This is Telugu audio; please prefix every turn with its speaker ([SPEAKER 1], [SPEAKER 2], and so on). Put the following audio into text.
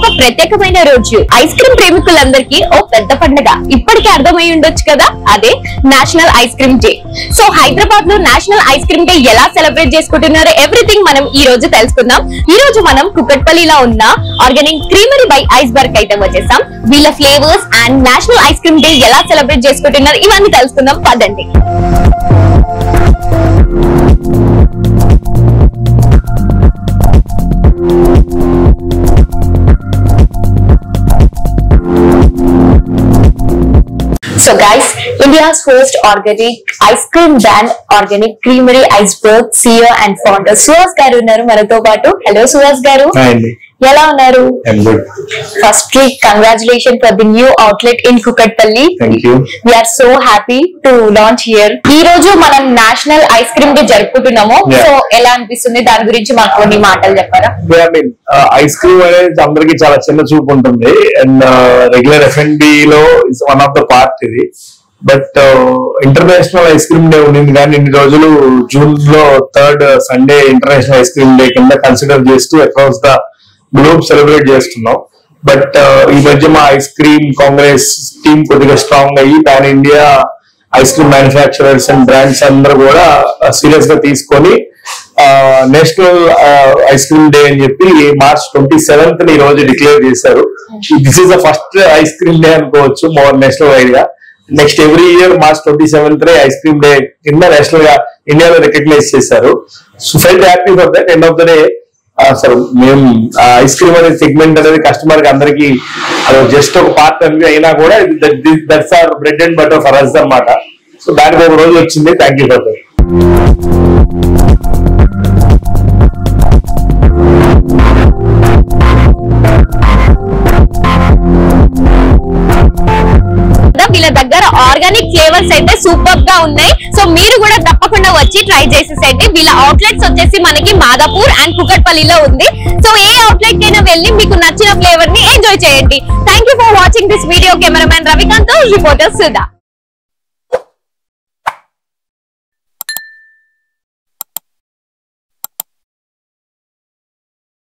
[SPEAKER 1] ఒక ప్రత్యేకమైన రోజు. ఐస్ క్రీమ్ ప్రేమికులందరికీ ఓ పెద్ద పండుగ. ఇప్పటికే అర్థమై ఉండొచ్చు కదా, అదే national ice cream day. So Hyderabad లో నేషనల్ ఐస్ క్రీమ్ డే ఎలా సెలబ్రేట్ చేసుకుంటున్నారో ఎవ్రీథింగ్ మనం ఈ రోజు తెలుసుకుందాం. ఈ రోజు మనం కుకట్పల్లిలో ఉన్న ఆర్గానిక్ క్రీమరీ బై ఐస్బర్గ్ అయితే వచ్చేసాం. వీళ్ళ flavours and national ice cream day ఎలా సెలబ్రేట్ చేసుకుంటున్నారు ఇవన్నీ తెలుసుకుందాం పదండి. So guys, India's first organic ice cream brand, Organic Creamery Iceberg CEO and founder Suhas garu unnaru manato paatu. Hello Suhas garu.
[SPEAKER 2] Hi Andy.
[SPEAKER 1] Ela unnaru?
[SPEAKER 2] I'm good.
[SPEAKER 1] Firstly, congratulations for the new outlet in Kukatpalli.
[SPEAKER 2] Thank you.
[SPEAKER 1] We are so happy to launch here. Ee roju manam National Ice Cream Day jaruputunnamu. So ela anpistundi dani gurinchi maaku konni maatalu cheppara?
[SPEAKER 2] I mean, ice cream అనేది అందరికి చాలా చిన్న చూపు ఉంటుంది అండ్ రెగ్యులర్ F&B లో it's one of the part ఇది. But international ice cream day ఉండింది కానీ ఇన్ని రోజులు జూన్ లో 3rd Sunday international ice cream day కింద కన్సిడర్ చేస్తూ అక్రాస్ ద గ్లోబ్ సెలబ్రేట్ చేస్తున్నాం. బట్ ఈ మధ్య మా ఐస్ క్రీమ్ కాంగ్రెస్ టీమ్ కొద్దిగా స్ట్రాంగ్ అయ్యి pan India ice cream manufacturers and brands అందరూ కూడా సీరియస్ గా తీసుకొని నేషనల్ ఐస్ క్రీమ్ డే అని చెప్పి March 27th ఈ రోజు డిక్లేర్ చేశారు. This is the first ice cream day అనుకోవచ్చు more national idea. Next every year March 27th ice cream day కింద నేషనల్ గా ఇండియాలో రికగ్నైజ్ చేశారు. So felt happy for that. End of the day అసలు మేము ఐస్ క్రీమ్ అనే సెగ్మెంట్ అనేది కస్టమర్ కి అందరికి జస్ట్ ఒక పార్ట్ అయినా కూడా that's our bread and butter for us అన్నమాట. సో దానికి ఒక రోజు వచ్చింది. Thank you for that.
[SPEAKER 1] వీళ్ళ దగ్గర ఆర్గానిక్ ఫ్లేవర్స్ అయితే సూపర్ గా ఉన్నాయి. సో మీరు కూడా తప్పకుండా వచ్చి ట్రై చేసేసండి. వీళ్ళ అవుట్లెట్స్ వచ్చేసి మనకి మాదాపూర్ అండ్ కుకట్పల్లిలో ఉంది. సో ఏ అవుట్లెట్ కైనా వెళ్ళి మీకు నచ్చిన ఫ్లేవర్ ని ఎంజాయ్ చేయండి. Thank you for watching this video. Cameraman Ravikanth, reporter Sudha.